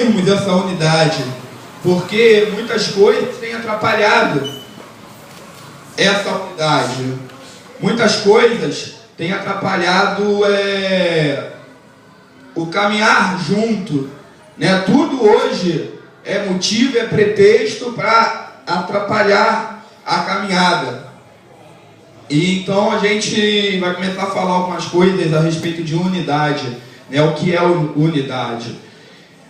construirmos essa unidade, porque muitas coisas têm atrapalhado essa unidade. Muitas coisas têm atrapalhado o caminhar junto, né? Tudo hoje é motivo, é pretexto para atrapalhar a caminhada. E então a gente vai começar a falar algumas coisas a respeito de unidade, né? O que é unidade?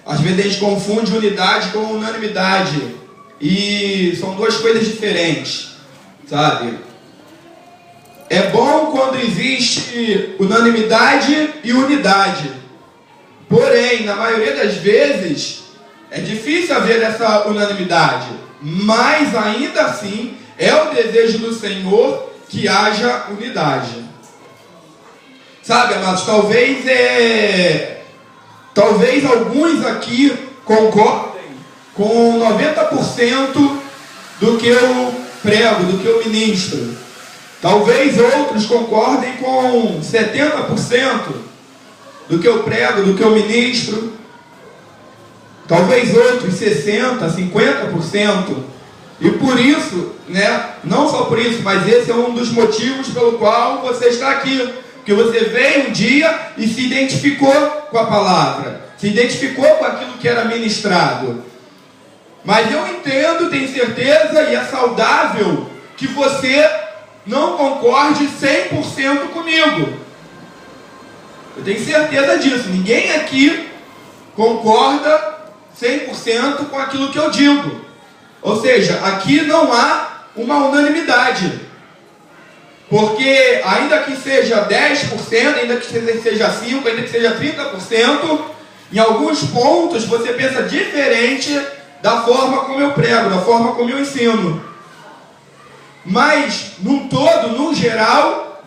Às vezes a gente confunde unidade com unanimidade, e são duas coisas diferentes, sabe? É bom quando existe unanimidade e unidade, porém, na maioria das vezes, é difícil haver essa unanimidade, mas ainda assim é o desejo do Senhor que haja unidade. Sabe, amados, talvez alguns aqui concordem com 90% do que eu prego, do que eu ministro. Talvez outros concordem com 70% do que eu prego, do que eu ministro. Talvez outros 60%, 50%. E por isso, né, não só por isso, mas esse é um dos motivos pelo qual você está aqui. Porque você veio um dia e se identificou com a palavra, se identificou com aquilo que era ministrado. Mas eu entendo, tenho certeza, e é saudável que você não concorde 100% comigo. Eu tenho certeza disso. Ninguém aqui concorda 100% com aquilo que eu digo. Ou seja, aqui não há uma unanimidade. Porque ainda que seja 10%, ainda que seja 5%, ainda que seja 30%, em alguns pontos você pensa diferente da forma como eu prego, da forma como eu ensino. Mas, num todo, no geral,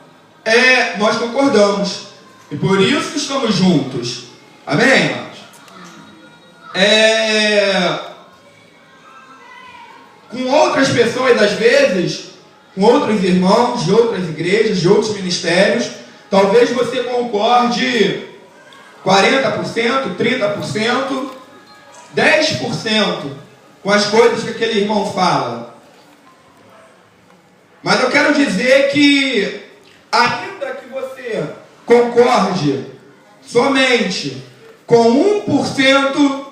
nós concordamos. E por isso estamos juntos. Amém, irmãos? Com outras pessoas, às vezes, com outros irmãos de outras igrejas, de outros ministérios, talvez você concorde 40%, 30%, 10% com as coisas que aquele irmão fala. Mas eu quero dizer que, ainda que você concorde somente com 1%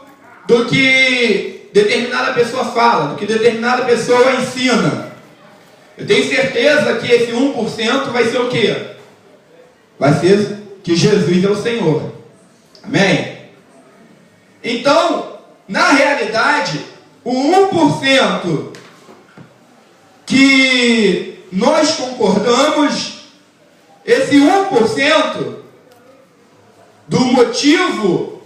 do que determinada pessoa fala, do que determinada pessoa ensina, eu tenho certeza que esse 1% vai ser o quê? Vai ser que Jesus é o Senhor. Amém? Então, na realidade, o 1% que nós concordamos, esse 1% do motivo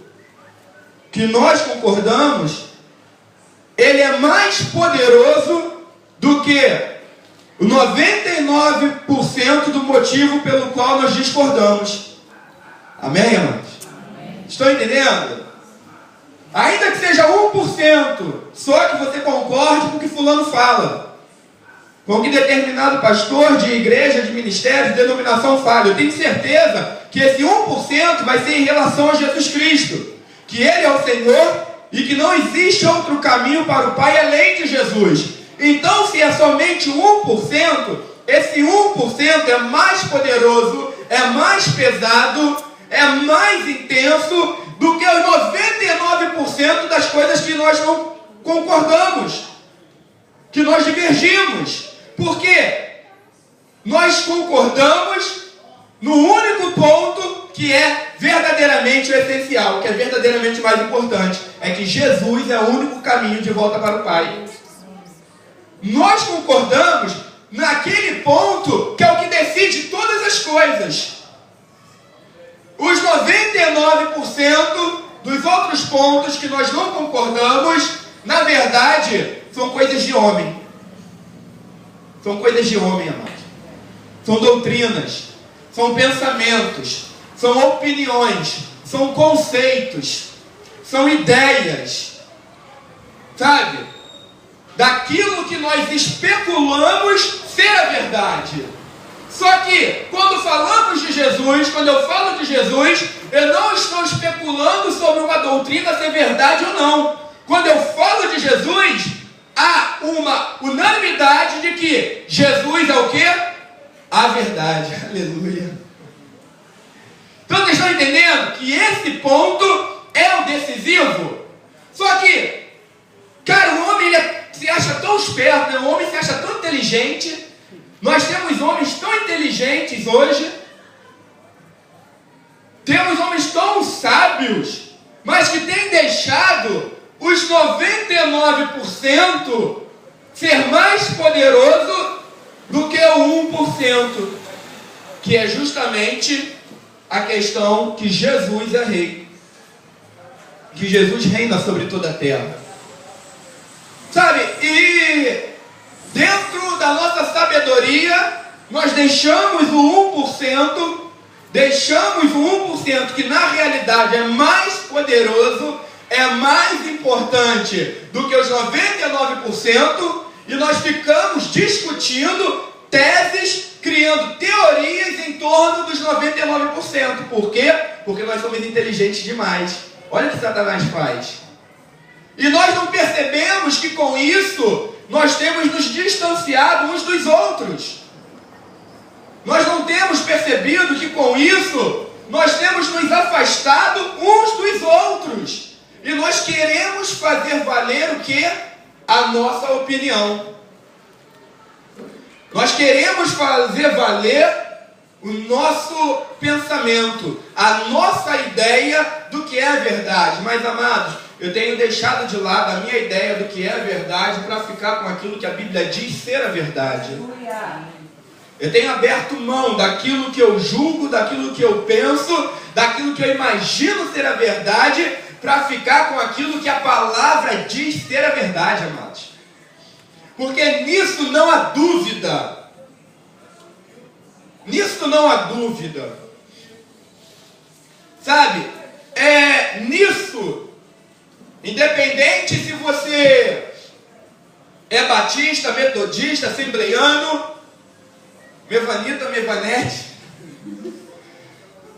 que nós concordamos, ele é mais poderoso do que o 99% do motivo pelo qual nós discordamos. Amém, irmãos? Amém. Estão entendendo? Ainda que seja 1%, só que você concorde com o que fulano fala, com o que determinado pastor de igreja, de ministério, de denominação fala, eu tenho certeza que esse 1% vai ser em relação a Jesus Cristo, que Ele é o Senhor e que não existe outro caminho para o Pai além de Jesus. Então, se é somente 1%, esse 1% é mais poderoso, é mais pesado, é mais intenso do que os 99% das coisas que nós não concordamos, que nós divergimos. Por quê? Nós concordamos no único ponto que é verdadeiramente o essencial, que é verdadeiramente mais importante, é que Jesus é o único caminho de volta para o Pai. Nós concordamos naquele ponto que é o que decide todas as coisas. Os 99% dos outros pontos que nós não concordamos, na verdade, são coisas de homem. São coisas de homem, amados. São doutrinas, são pensamentos, são opiniões, são conceitos, são ideias, sabe? Daquilo que nós especulamos ser a verdade. Só que, quando falamos de Jesus, quando eu falo de Jesus, eu não estou especulando sobre uma doutrina ser verdade ou não. Quando eu falo de Jesus, há uma unanimidade de que Jesus é o quê? A verdade. Aleluia. Então vocês estão entendendo que esse ponto é o decisivo? Só que, cara, o homem se acha tão esperto, né? O homem se acha tão inteligente. Nós temos homens tão inteligentes hoje. Temos homens tão sábios, mas que têm deixado os 99% ser mais poderoso do que o 1%, que é justamente a questão que Jesus é rei, que Jesus reina sobre toda a terra, sabe? E dentro da nossa sabedoria, nós deixamos o 1%, que na realidade é mais poderoso, é mais importante do que os 99%, e nós ficamos discutindo teses, criando teorias em torno dos 99%. Por quê? Porque nós somos inteligentes demais. Olha o que Satanás faz. E nós não percebemos que com isso nós temos nos distanciado uns dos outros. Nós não temos percebido que com isso nós temos nos afastado uns dos outros. E nós queremos fazer valer o que? A nossa opinião. Nós queremos fazer valer o nosso pensamento, a nossa ideia do que é a verdade. Mas, amados, eu tenho deixado de lado a minha ideia do que é a verdade para ficar com aquilo que a Bíblia diz ser a verdade. Eu tenho aberto mão daquilo que eu julgo, daquilo que eu penso, daquilo que eu imagino ser a verdade, para ficar com aquilo que a palavra diz ser a verdade, amados. Porque nisso não há dúvida. Nisso não há dúvida. Sabe? Nisso, independente se você é batista, metodista, assembleiano, mevanita, mevanete,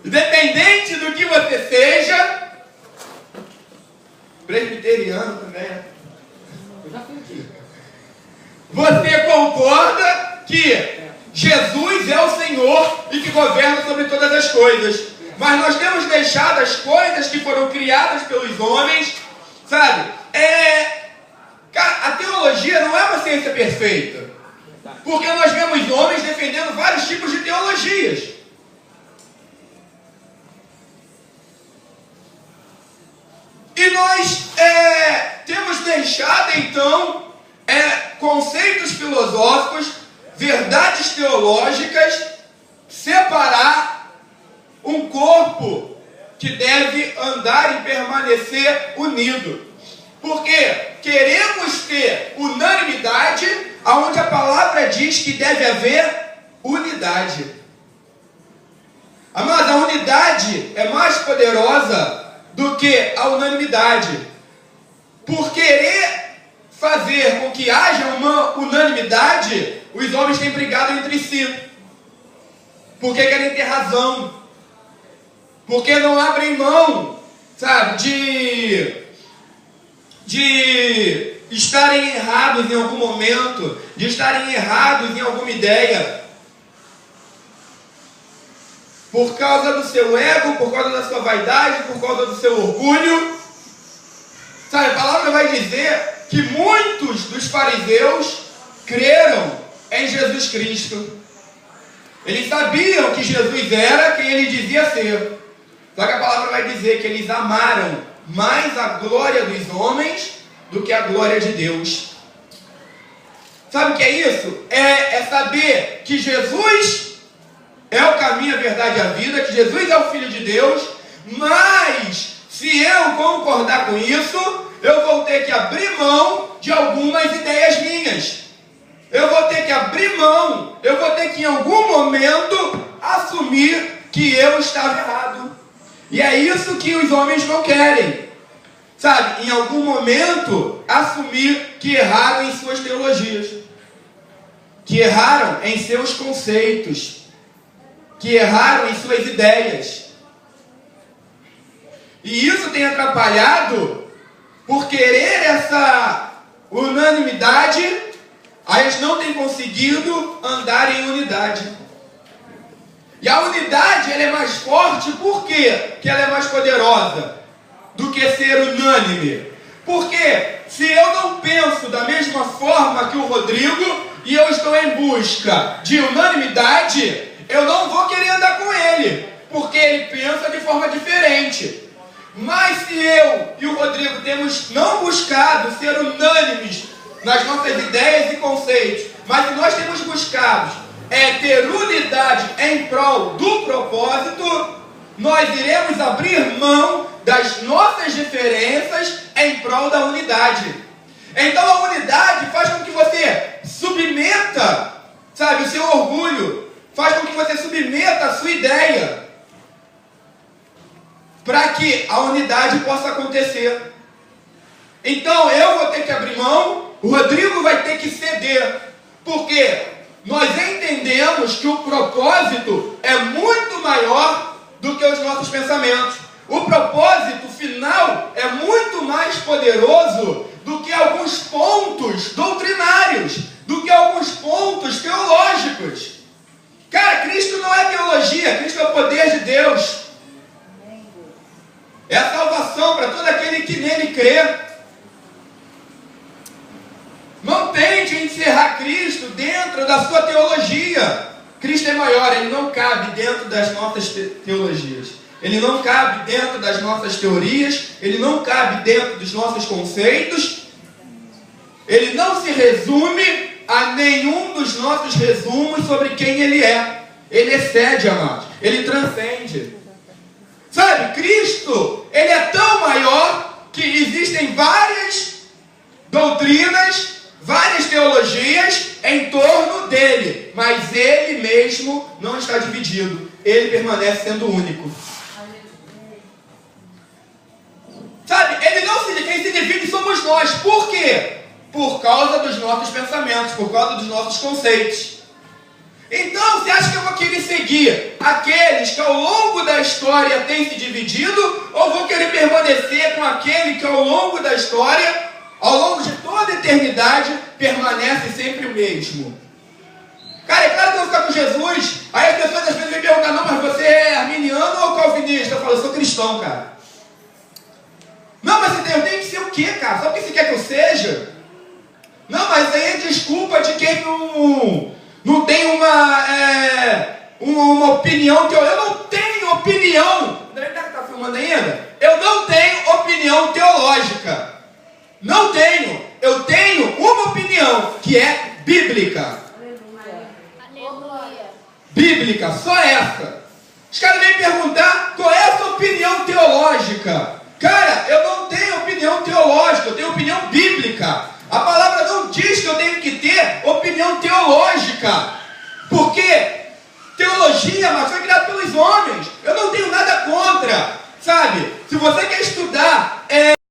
independente do que você seja, presbiteriano também, você concorda que Jesus é o Senhor e que governa sobre todas as coisas. Mas nós temos deixado as coisas que foram criadas pelos homens, sabe? A teologia não é uma ciência perfeita, porque nós vemos homens defendendo vários tipos de teologias. E nós temos deixado então conceitos filosóficos, verdades teológicas, separar um corpo que deve andar e permanecer unido. Porque queremos ter unanimidade, aonde a palavra diz que deve haver unidade. Mas a unidade é mais poderosa do que a unanimidade. Por querer fazer com que haja uma unanimidade, os homens têm brigado entre si. Porque querem ter razão. Porque não abrem mão, sabe, de estarem errados em algum momento, de estarem errados em alguma ideia. Por causa do seu ego, por causa da sua vaidade, por causa do seu orgulho. Sabe, a palavra vai dizer que muitos dos fariseus creram em Jesus Cristo. Eles sabiam que Jesus era quem ele dizia ser. Só que a palavra vai dizer que eles amaram mais a glória dos homens do que a glória de Deus. Sabe o que é isso? É saber que Jesus é o caminho, a verdade e a vida, que Jesus é o Filho de Deus, mas se eu concordar com isso, eu vou ter que abrir mão de algumas ideias minhas. Eu vou ter que abrir mão, eu vou ter que em algum momento assumir que eu estava errado. E é isso que os homens não querem. Sabe, em algum momento, assumir que erraram em suas teologias. Que erraram em seus conceitos. que erraram em suas ideias. E isso tem atrapalhado, por querer essa unanimidade, a gente não tem conseguido andar em unidade. E a unidade, ela é mais forte, por quê que ela é mais poderosa do que ser unânime? Porque se eu não penso da mesma forma que o Rodrigo e eu estou em busca de unanimidade, eu não vou querer andar com ele, porque ele pensa de forma diferente. Mas se eu e o Rodrigo temos não buscado ser unânimes nas nossas ideias e conceitos, mas se nós temos buscado ter unidade em prol do propósito, nós iremos abrir mão das nossas diferenças em prol da unidade. Então a unidade faz com que você submeta, sabe, o seu orgulho, faz com que você submeta a sua ideia, para que a unidade possa acontecer. Então eu vou ter que abrir mão, o Rodrigo vai ter que ceder, porque nós entendemos que o propósito é muito maior do que os nossos pensamentos. O propósito final é muito mais poderoso do que alguns pontos doutrinários, do que alguns pontos teológicos. Cara, Cristo não é teologia, Cristo é o poder de Deus. É a salvação para todo aquele que nele crê. Não tente encerrar Cristo dentro da sua teologia. Cristo é maior, ele não cabe dentro das nossas teologias. Ele não cabe dentro das nossas teorias. Ele não cabe dentro dos nossos conceitos. Ele não se resume a nenhum dos nossos resumos sobre quem ele é. Ele excede, amados. Ele transcende. Sabe, Cristo, ele é tão maior que existem várias doutrinas, várias teologias em torno dele, mas ele mesmo não está dividido, ele permanece sendo único. Sabe, ele não se, quem se divide somos nós. Por quê? Por causa dos nossos pensamentos, por causa dos nossos conceitos. Então, você acha que eu vou querer seguir aqueles que ao longo da história têm se dividido, ou vou querer permanecer com aquele que ao longo da história, ao longo de toda a eternidade, permanece sempre o mesmo? Cara, é claro que eu vou ficar com Jesus. Aí as pessoas às vezes me perguntam: não, mas você é arminiano ou calvinista? Eu falo: eu sou cristão, cara. Não, mas eu tenho que ser o quê, cara? Sabe o que você quer que eu seja? Não, mas aí é desculpa de quem não tem uma opinião. Eu não tenho opinião. Está filmando ainda? Eu não tenho opinião teológica. Não tenho. Eu tenho uma opinião que é bíblica. Aleluia. Bíblica, só essa. Os caras vêm perguntar qual é a sua opinião teológica. Cara, eu não tenho opinião teológica, eu tenho opinião bíblica. A palavra não diz que eu tenho que ter opinião teológica, porque teologia, mas foi criada pelos homens. Eu não tenho nada contra, sabe? Se você quer estudar